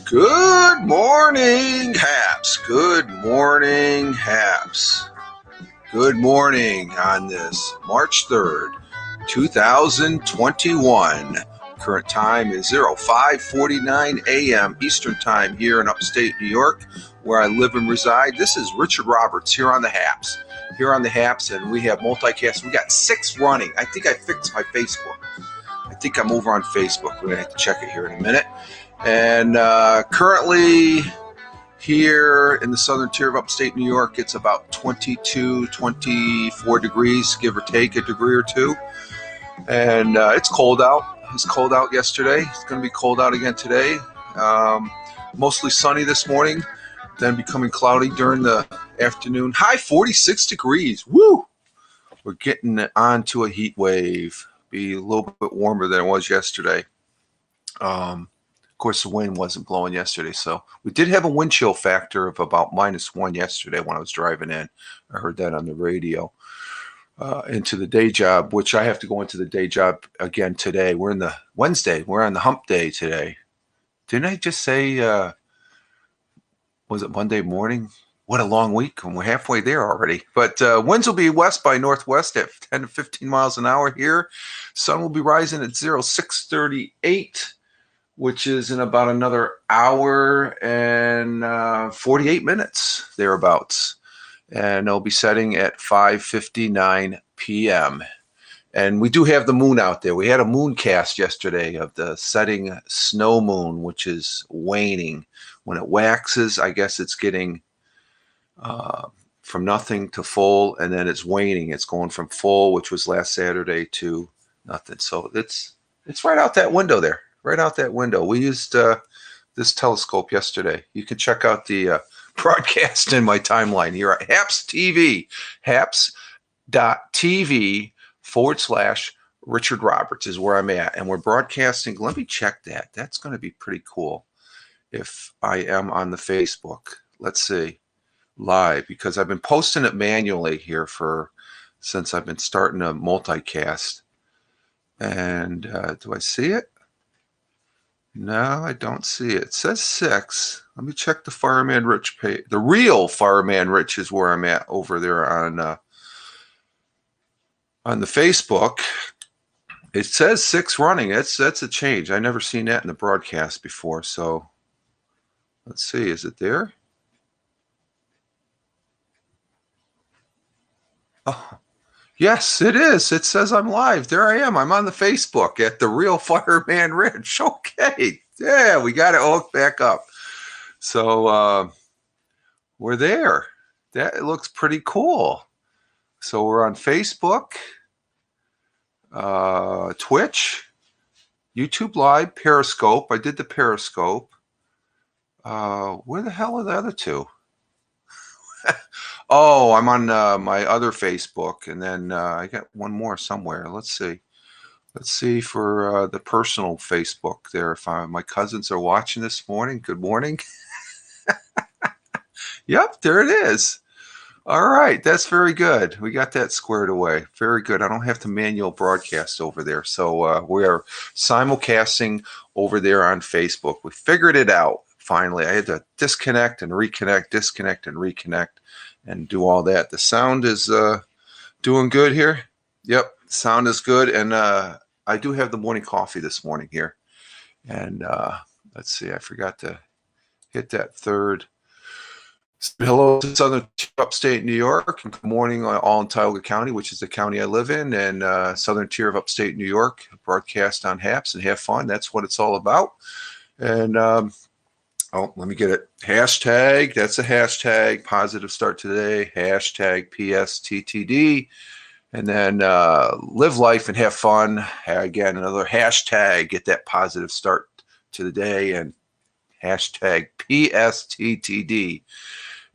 Good morning, Haps. Good morning, Haps. Good morning on this March 3rd, 2021. Current time is 05:49 a.m. Eastern Time here in upstate New York, where I live and reside. This is Richard Roberts here on the Haps. And we have multicast. We got 6 running. I think I fixed my Facebook. I think I'm over on Facebook. We're going to have to check it here in a minute. And currently here in the southern tier of upstate New York, it's about 22, 24 degrees, give or take a degree or two. And it's cold out. It was cold out yesterday. It's going to be cold out again today. Mostly sunny this morning, then becoming cloudy during the afternoon. High 46 degrees. Woo! We're getting onto a heat wave. Be a little bit warmer than it was yesterday. Of course, the wind wasn't blowing yesterday, so we did have a wind chill factor of about -1 yesterday when I was driving in. I heard that on the radio. Into the day job, which I have to go into the day job again today. We're in the Wednesday. We're on the hump day today. Didn't I just say, was it Monday morning? What a long week, and we're halfway there already. But winds will be west by northwest at 10 to 15 miles an hour here. Sun will be rising at 06:38. Which is in about another hour and 48 minutes, thereabouts. And it'll be setting at 5:59 p.m. And we do have the moon out there. We had a moon cast yesterday of the setting snow moon, which is waning. When it waxes, I guess it's getting from nothing to full, and then it's waning. It's going from full, which was last Saturday, to nothing. So it's right out that window there. Right out that window. We used this telescope yesterday. You can check out the broadcast in my timeline here at Haps TV. Haps.tv/Richard Roberts is where I'm at. And we're broadcasting. Let me check that. That's going to be pretty cool if I am on the Facebook. Let's see. Live, because I've been posting it manually here since I've been starting a multicast. And do I see it? No, I don't see it. It says 6. Let me check the Fireman Rich page. The real Fireman Rich is where I'm at over there on the Facebook. It says 6 running. That's a change. I never seen that in the broadcast before. So let's see. Is it there? Oh. Yes, it is. It says I'm live. There I am. I'm on the Facebook at The Real Fireman Rich. Okay. Yeah, we got it all back up. So we're there. That looks pretty cool. So we're on Facebook, Twitch, YouTube Live, Periscope. I did the Periscope. Where the hell are the other two? Oh, I'm on my other Facebook, and then I got one more somewhere. Let's see. Let's see for the personal Facebook there. If my cousins are watching this morning, good morning. Yep, there it is. All right, that's very good. We got that squared away. Very good. I don't have to manual broadcast over there. So we are simulcasting over there on Facebook. We figured it out finally. I had to disconnect and reconnect, and do all that. The sound is doing good here. Yep, sound is good. And I do have the morning coffee this morning here. And let's see, I forgot to hit that third. Hello to Southern Upstate New York, and good morning all in Tioga County, which is the county I live in, and Southern Tier of Upstate New York, broadcast on HAPS and have fun. That's what it's all about. And let me get it. Hashtag, that's a hashtag, positive start today, hashtag PSTTD, and then live life and have fun. Again, another hashtag, get that positive start to the day, and hashtag PSTTD.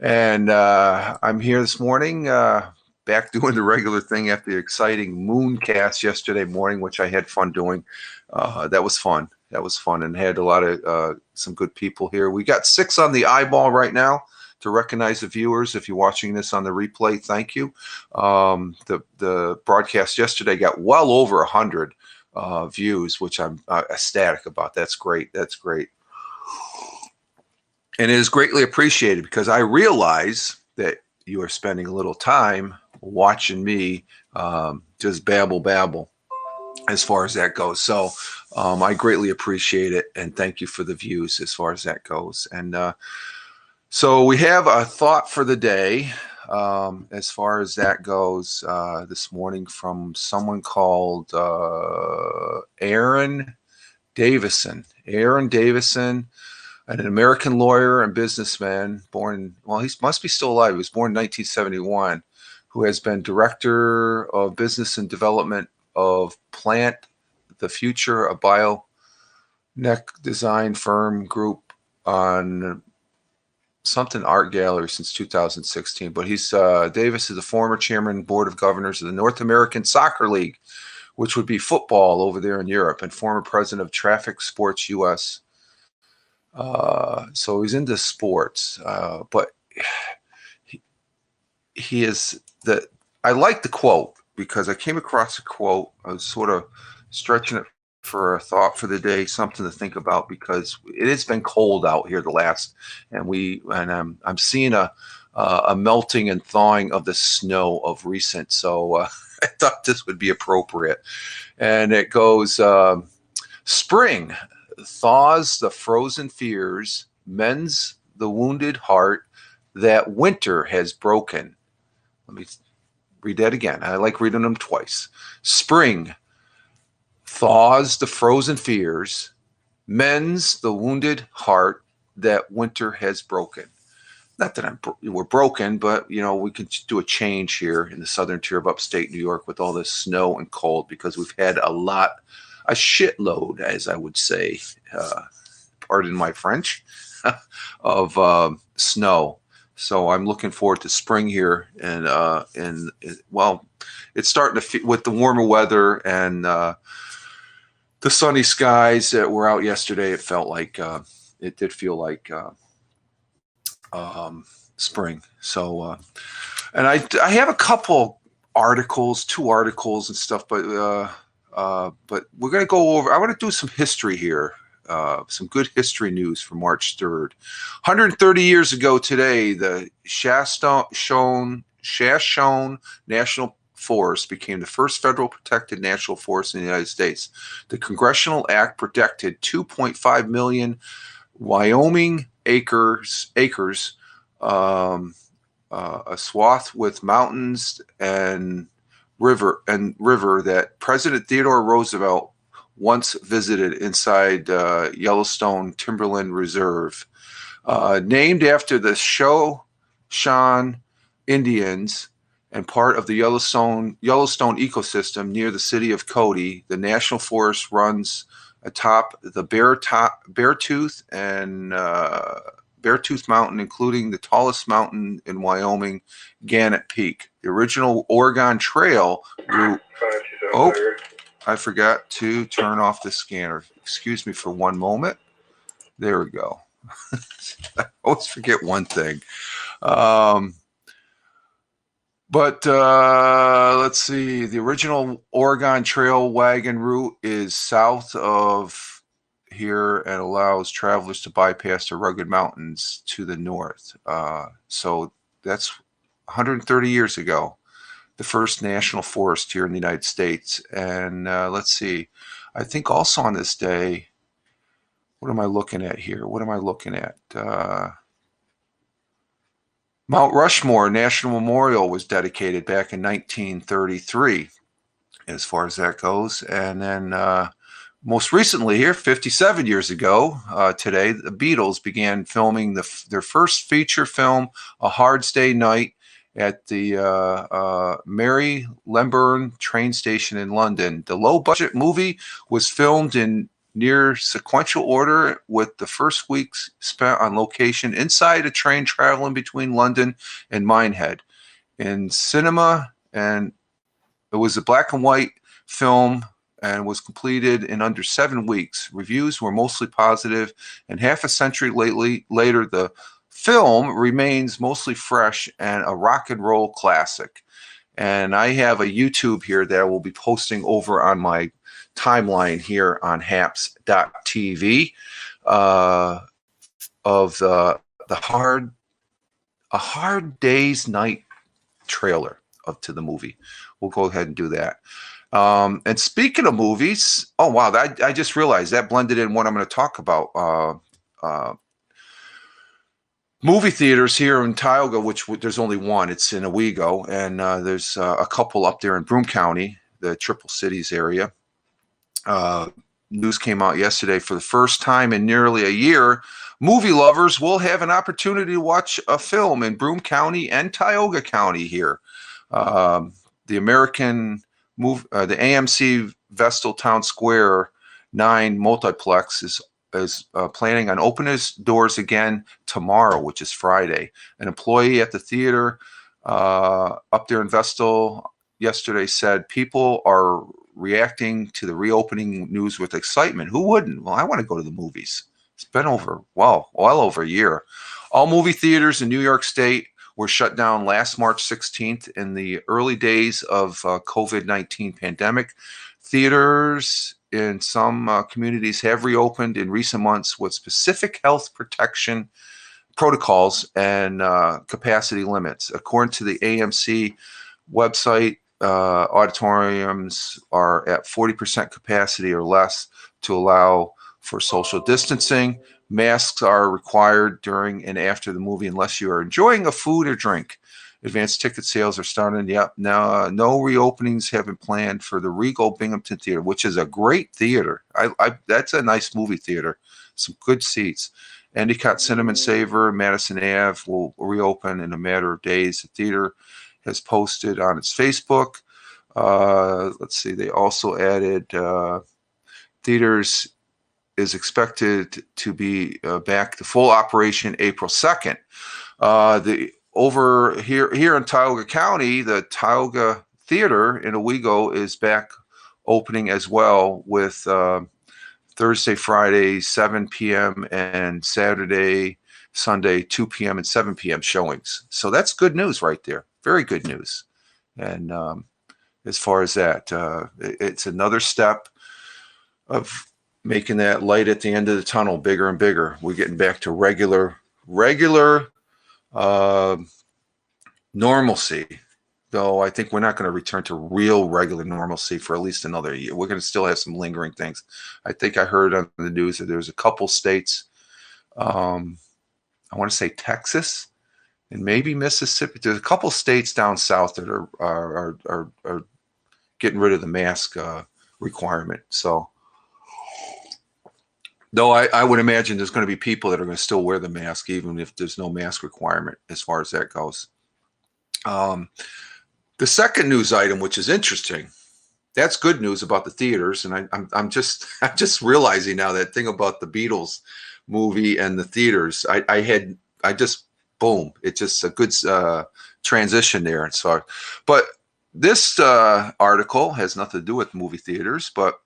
And I'm here this morning, back doing the regular thing after the exciting Mooncast yesterday morning, which I had fun doing. That was fun. And had a lot of some good people here. We got 6 on the eyeball right now to recognize the viewers. If you're watching this on the replay, thank you. The broadcast yesterday got well over 100 views, which I'm ecstatic about. That's great. And it is greatly appreciated because I realize that you are spending a little time watching me just babble as far as that goes. So I greatly appreciate it, and thank you for the views as far as that goes. And so we have a thought for the day as far as that goes this morning from someone called Aaron Davison. An American lawyer and businessman born, well, he must be still alive. He was born in 1971, who has been director of business and development of Plant the Future, a biotech design firm group on something art gallery since 2016. But Davis is the former chairman board of governors of the North American Soccer League, which would be football over there in Europe, and former president of Traffic Sports US. So he's into sports, but he is I like the quote because I came across a quote. I was sort of stretching it for a thought for the day, something to think about, because it has been cold out here and I'm seeing a melting and thawing of the snow of recent. So I thought this would be appropriate, and it goes, spring thaws the frozen fears, mends the wounded heart that winter has broken. Let me read that again. I like reading them twice. Spring thaws the frozen fears, mends the wounded heart that winter has broken. Not that we're broken, but we could do a change here in the Southern Tier of Upstate New York with all this snow and cold, because we've had a shitload, as I would say, pardon my French, of snow. So I'm looking forward to spring here, and well, it's starting to with the warmer weather and the sunny skies that were out yesterday. It felt like it did feel like spring. So, and I have a couple articles, 2 articles and stuff, but we're going to go over. I want to do some history here, some good history news from March 3rd. 130 years ago today, the Shoshone National Forest became the first federal protected national forest in the United States. The Congressional Act protected 2.5 million Wyoming acres, a swath with mountains and river that President Theodore Roosevelt once visited inside Yellowstone Timberland Reserve. Named after the Shoshone Indians and part of the Yellowstone ecosystem near the city of Cody, the National Forest runs atop the Beartooth Mountain, including the tallest mountain in Wyoming, Gannett Peak. The original Oregon Trail route. Oh, I forgot to turn off the scanner. Excuse me for one moment. There we go. I always forget one thing. But let's see. The original Oregon Trail wagon route is south of here and allows travelers to bypass the rugged mountains to the north. So that's 130 years ago, the first national forest here in the United States. And let's see. I think also on this day, what am I looking at here? What am I looking at? Mount Rushmore National Memorial was dedicated back in 1933, as far as that goes. And then most recently here, 57 years ago today, the Beatles began filming their first feature film, A Hard Day's Night, at the Mary Lemburn train station in London. The low-budget movie was filmed in near sequential order, with the first weeks spent on location inside a train traveling between London and Minehead. In cinema, and it was a black and white film and was completed in under 7 weeks. Reviews were mostly positive, and half a century later, the film remains mostly fresh and a rock and roll classic. And I have a YouTube here that I will be posting over on my timeline here on haps.tv of the Hard Day's Night trailer to the movie. We'll go ahead and do that. And speaking of movies, oh wow, I just realized that blended in what I'm going to talk about. Movie theaters here in Tioga, which there's only one. It's in Owego, and there's a couple up there in Broome County, the Triple Cities area. News came out yesterday. For the first time in nearly a year, movie lovers will have an opportunity to watch a film in Broome County and Tioga County here. The AMC Vestal Town Square 9 multiplex is planning on opening its doors again tomorrow, which is Friday. An employee at the theater up there in Vestal yesterday said people are reacting to the reopening news with excitement. Who wouldn't? Well, I want to go to the movies. It's been well over a year. All movie theaters in New York State were shut down last March 16th in the early days of COVID-19 pandemic. Theaters in some communities have reopened in recent months with specific health protection protocols and capacity limits. According to the AMC website, auditoriums are at 40% capacity or less to allow for social distancing. Masks are required during and after the movie unless you are enjoying a food or drink. Advanced ticket sales are starting. Yep. Now, no reopenings have been planned for the Regal Binghamton Theater, which is a great theater. That's a nice movie theater. Some good seats. Endicott Cinnamon Savor, Madison Ave will reopen in a matter of days. The theater has posted on its Facebook. Let's see. They also added theaters is expected to be back to full operation April 2nd. Over here in Tioga County, the Tioga Theater in Owego is back opening as well, with Thursday, Friday, 7 p.m. and Saturday, Sunday, 2 p.m. and 7 p.m. showings. So that's good news right there. Very good news. And as far as that, it's another step of making that light at the end of the tunnel bigger and bigger. We're getting back to regular normalcy, though I think we're not going to return to real regular normalcy for at least another year. We're going to still have some lingering things. I think I heard on the news that there's a couple states, I want to say Texas and maybe Mississippi. There's a couple states down south that are getting rid of the mask requirement. So, though I would imagine there's going to be people that are going to still wear the mask even if there's no mask requirement as far as that goes. The second news item, which is interesting, that's good news about the theaters, and I'm just realizing now that thing about the Beatles movie and the theaters. Boom! It's just a good transition there. And so, but this article has nothing to do with movie theaters, but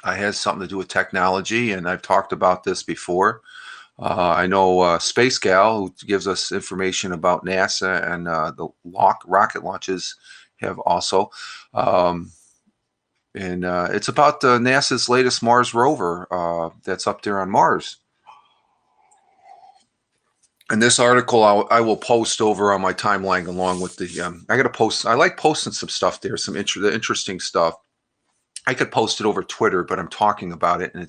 it has something to do with technology, and I've talked about this before. I know Space Gal, who gives us information about NASA and the rocket launches, have also. Um, and it's about NASA's latest Mars rover that's up there on Mars. And this article I will post over on my timeline along with the. I got to post. I like posting some stuff there, some interesting stuff. I could post it over Twitter, but I'm talking about it, and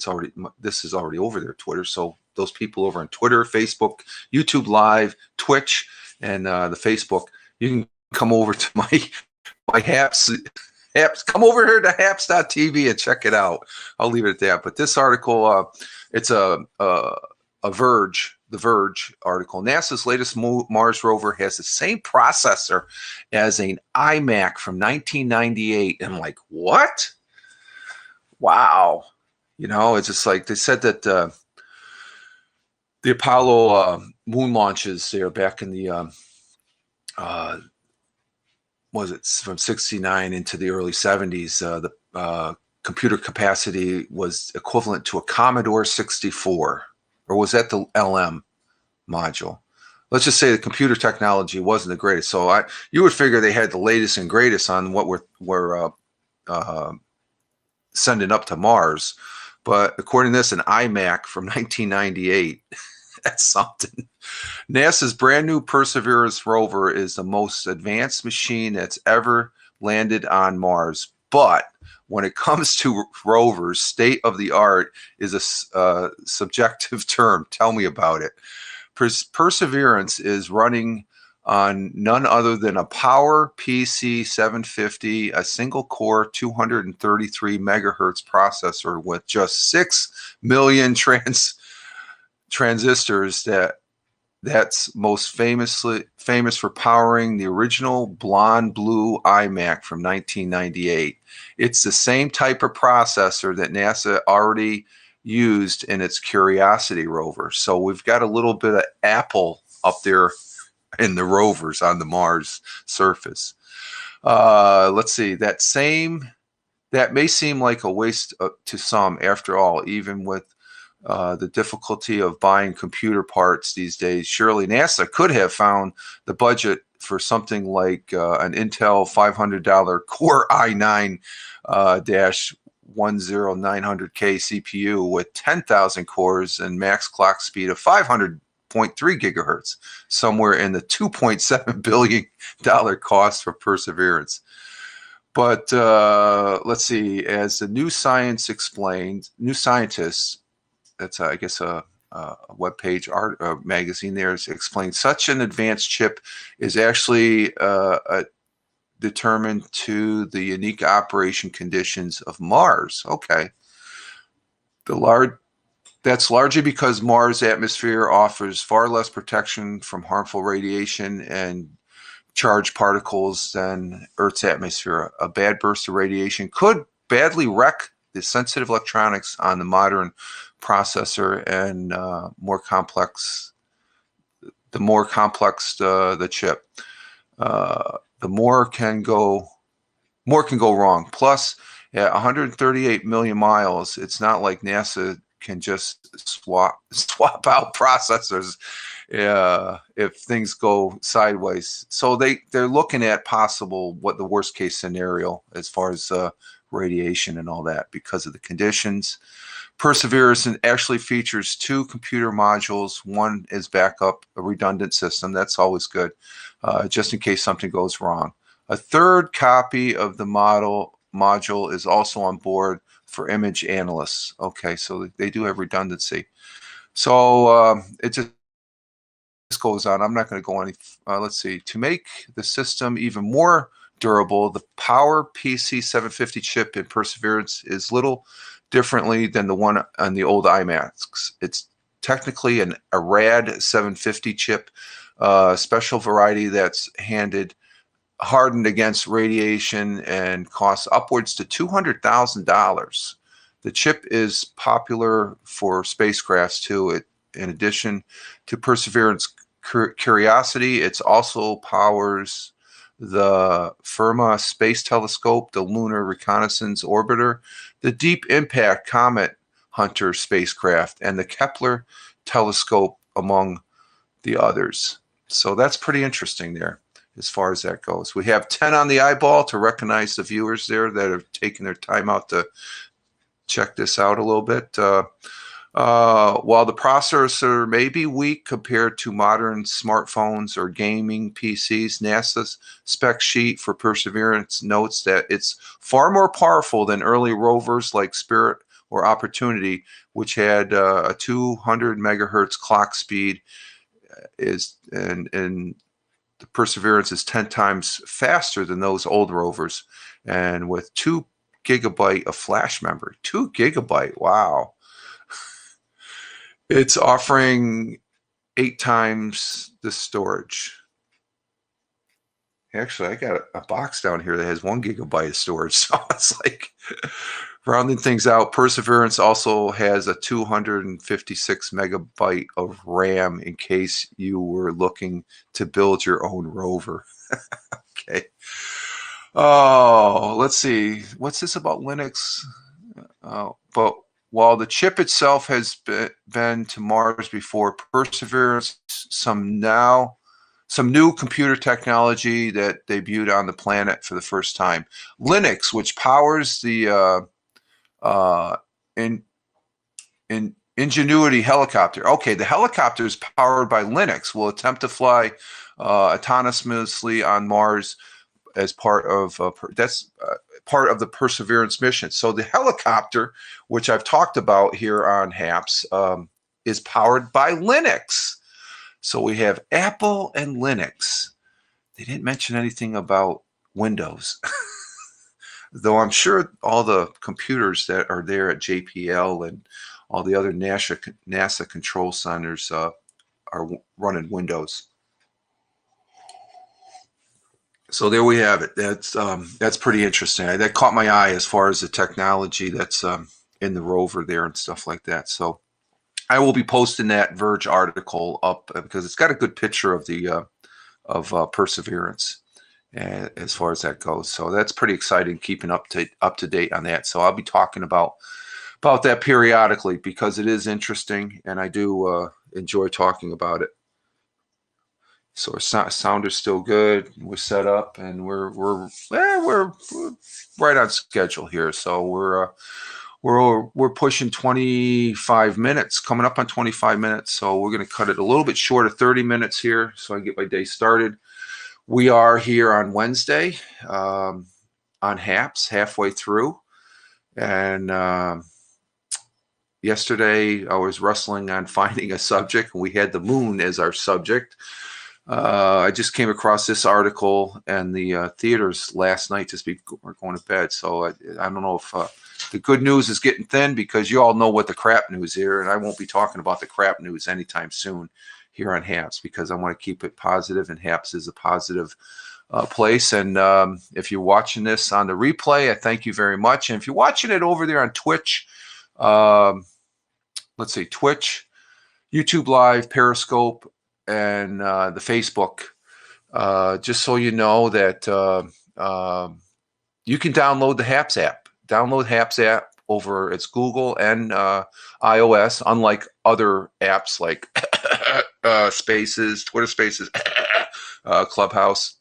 this is already over there, Twitter. So those people over on Twitter, Facebook, YouTube Live, Twitch, and the Facebook, you can come over to my HAPS. Come over here to haps.tv and check it out. I'll leave it at that. But this article, it's a Verge, the Verge article. NASA's latest Mars rover has the same processor as an iMac from 1998. And I'm like, what? Wow. It's just like they said that the Apollo moon launches there back in the was it from 69 into the early 70s, the computer capacity was equivalent to a Commodore 64, or was that the LM module? Let's just say the computer technology wasn't the greatest. So you would figure they had the latest and greatest on what we're sending up to Mars. But according to this, an iMac from 1998, that's something. NASA's brand new Perseverance rover is the most advanced machine that's ever landed on Mars. But when it comes to rovers, state of the art is a subjective term. Tell me about it. Perseverance is running on none other than a Power PC 750, a single core 233 megahertz processor with just 6 million transistors that's most famous for powering the original blonde blue iMac from 1998. It's the same type of processor that NASA already used in its Curiosity rover. So we've got a little bit of Apple up there in the rovers on the Mars surface. Let's see, that may seem like a waste to some. After all, even with the difficulty of buying computer parts these days, surely NASA could have found the budget for something like an Intel $500 Core i9 10900K CPU with 10,000 cores and max clock speed of 500.3 gigahertz, somewhere in the $2.7 billion cost for Perseverance. But let's see, as the New Science explained, New Scientists, that's I guess a webpage art magazine there, explains such an advanced chip is actually determined to the unique operation conditions of Mars. Okay. That's largely because Mars' atmosphere offers far less protection from harmful radiation and charged particles than Earth's atmosphere. A bad burst of radiation could badly wreck the sensitive electronics on the modern processor, and the more complex the chip, the more can go wrong. Plus, at 138 million miles, it's not like NASA can just swap out processors if things go sideways. So they're looking at what the worst case scenario as far as radiation and all that because of the conditions. Perseverance actually features 2 computer modules. One is backup, a redundant system. That's always good, just in case something goes wrong. A third copy of the module is also on board for image analysts. Okay, so they do have redundancy. So it just goes on. I'm not going to go any. Let's see. To make the system even more durable, the Power PC 750 chip in Perseverance is little differently than the one on the old iMacs. It's technically a RAD 750 chip, special variety that's hardened against radiation and costs upwards to $200,000. The chip is popular for spacecrafts too. In addition to Perseverance Curiosity, it also powers the Fermi Space Telescope, the Lunar Reconnaissance Orbiter, the Deep Impact Comet Hunter spacecraft, and the Kepler telescope among the others. So that's pretty interesting there as far as that goes. We have 10 on the eyeball to recognize the viewers there that have taken their time out to check this out a little bit. While the processor may be weak compared to modern smartphones or gaming PCs, NASA's spec sheet for Perseverance notes that it's far more powerful than early rovers like Spirit or Opportunity, which had a 200 megahertz clock speed, and the Perseverance is 10 times faster than those old rovers, and with 2 gigabyte of flash memory. 2 gigabyte, wow. It's offering 8 times the storage. Actually, I got a box down here that has 1 gigabyte of storage. So it's like rounding things out. Perseverance also has a 256 megabyte of RAM in case you were looking to build your own rover. Okay. Oh, let's see. What's this about Linux? But while the chip itself has been to Mars before, Perseverance some new computer technology that debuted on the planet for the first time. Linux, which powers the Ingenuity helicopter. Okay, the helicopter is powered by Linux. Will attempt to fly autonomously on Mars as part of part of the Perseverance mission. So the helicopter, which I've talked about here on HAPS, is powered by Linux. So we have Apple and Linux. They didn't mention anything about Windows, though I'm sure all the computers that are there at JPL and all the other NASA control centers are running Windows. So there we have it. That's pretty interesting. That caught my eye as far as the technology that's in the rover there and stuff like that. So I will be posting that Verge article up because it's got a good picture of the Perseverance as far as that goes. So that's pretty exciting, keeping up to date on that. So I'll be talking about that periodically because it is interesting and I do enjoy talking about it. So our sound is still good. We're set up, and we're right on schedule here. So we're pushing 25 minutes, coming up on 25 minutes. So we're going to cut it a little bit short of 30 minutes here, so I can get my day started. We are here on Wednesday on HAPS, halfway through, and yesterday I was wrestling on finding a subject, and we had the moon as our subject. I just came across this article, and the theaters last night just were going to bed. So I don't know if the good news is getting thin because you all know what the crap news here, and I won't be talking about the crap news anytime soon here on HAPS because I want to keep it positive, and HAPS is a positive place. And if you're watching this on the replay, I thank you very much. And if you're watching it over there on Twitch, let's see, Twitch, YouTube Live, Periscope, and the Facebook, just so you know that you can download the HAPS app. Download HAPS app over it's Google and iOS, unlike other apps like Spaces, Twitter Spaces, Clubhouse.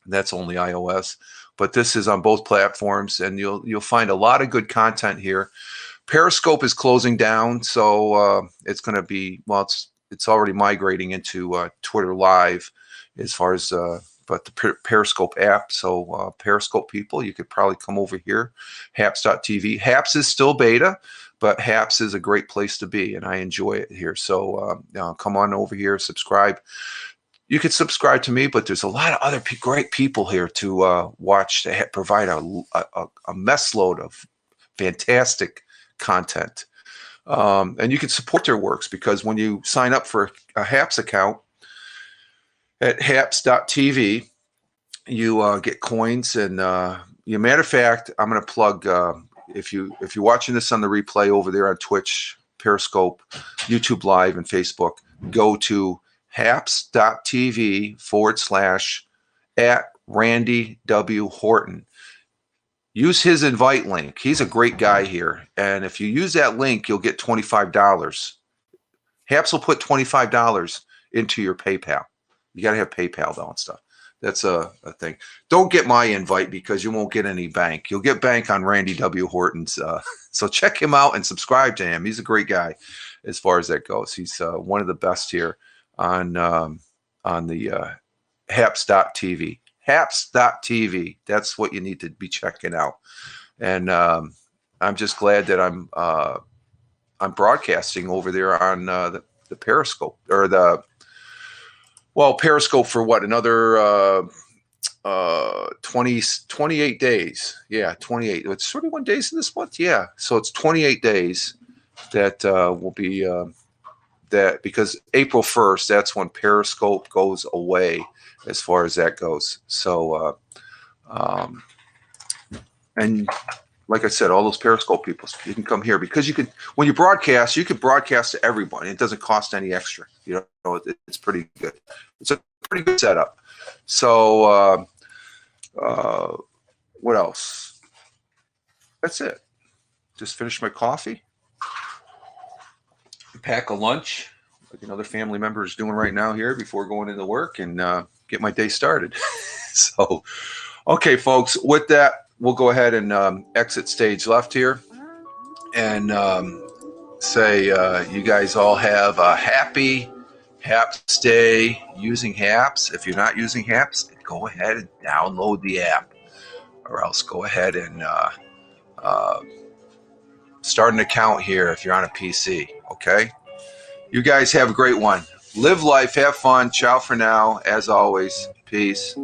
That's only iOS, but this is on both platforms, and you'll find a lot of good content here. Periscope is closing down, so it's going to be it's already migrating into Twitter Live as far as but the Periscope app. So Periscope people, you could probably come over here, haps.tv. HAPS is still beta, but HAPS is a great place to be, and I enjoy it here. So come on over here, subscribe. You could subscribe to me, but there's a lot of other great people here to watch, to provide a mess load of fantastic content. And you can support their works because when you sign up for a HAPS account at haps.tv, you get coins. And matter of fact, I'm going to plug, if you're watching this on the replay over there on Twitch, Periscope, YouTube Live, and Facebook, go to haps.tv/@Randy W. Horton. Use his invite link. He's a great guy here. And if you use that link, you'll get $25. Haps will put $25 into your PayPal. You got to have PayPal though and stuff. That's a thing. Don't get my invite because you won't get any bank. You'll get bank on Randy W. Horton's. So check him out and subscribe to him. He's a great guy as far as that goes. He's one of the best here on the Haps.tv. Haps.tv. That's what you need to be checking out. And I'm just glad that I'm broadcasting over there on the Periscope or Periscope for what, another 28 days. Yeah, 28. It's 31 days in this month. Yeah, so it's 28 days that will be that, because April 1st, that's when Periscope goes away as far as that goes. So and like I said, all those Periscope people, you can come here because you can, when you broadcast, you can broadcast to everybody. It doesn't cost any extra. You know, it's pretty good. It's a pretty good setup. So what else? That's it. Just finished my coffee. Pack a lunch like another family member is doing right now here before going into work, and get my day started. So, okay, folks, with that, we'll go ahead and exit stage left here and say you guys all have a happy Haps day using Haps. If you're not using Haps, go ahead and download the app, or else go ahead and start an account here if you're on a PC, okay? You guys have a great one. Live life, have fun. Ciao for now. As always, peace.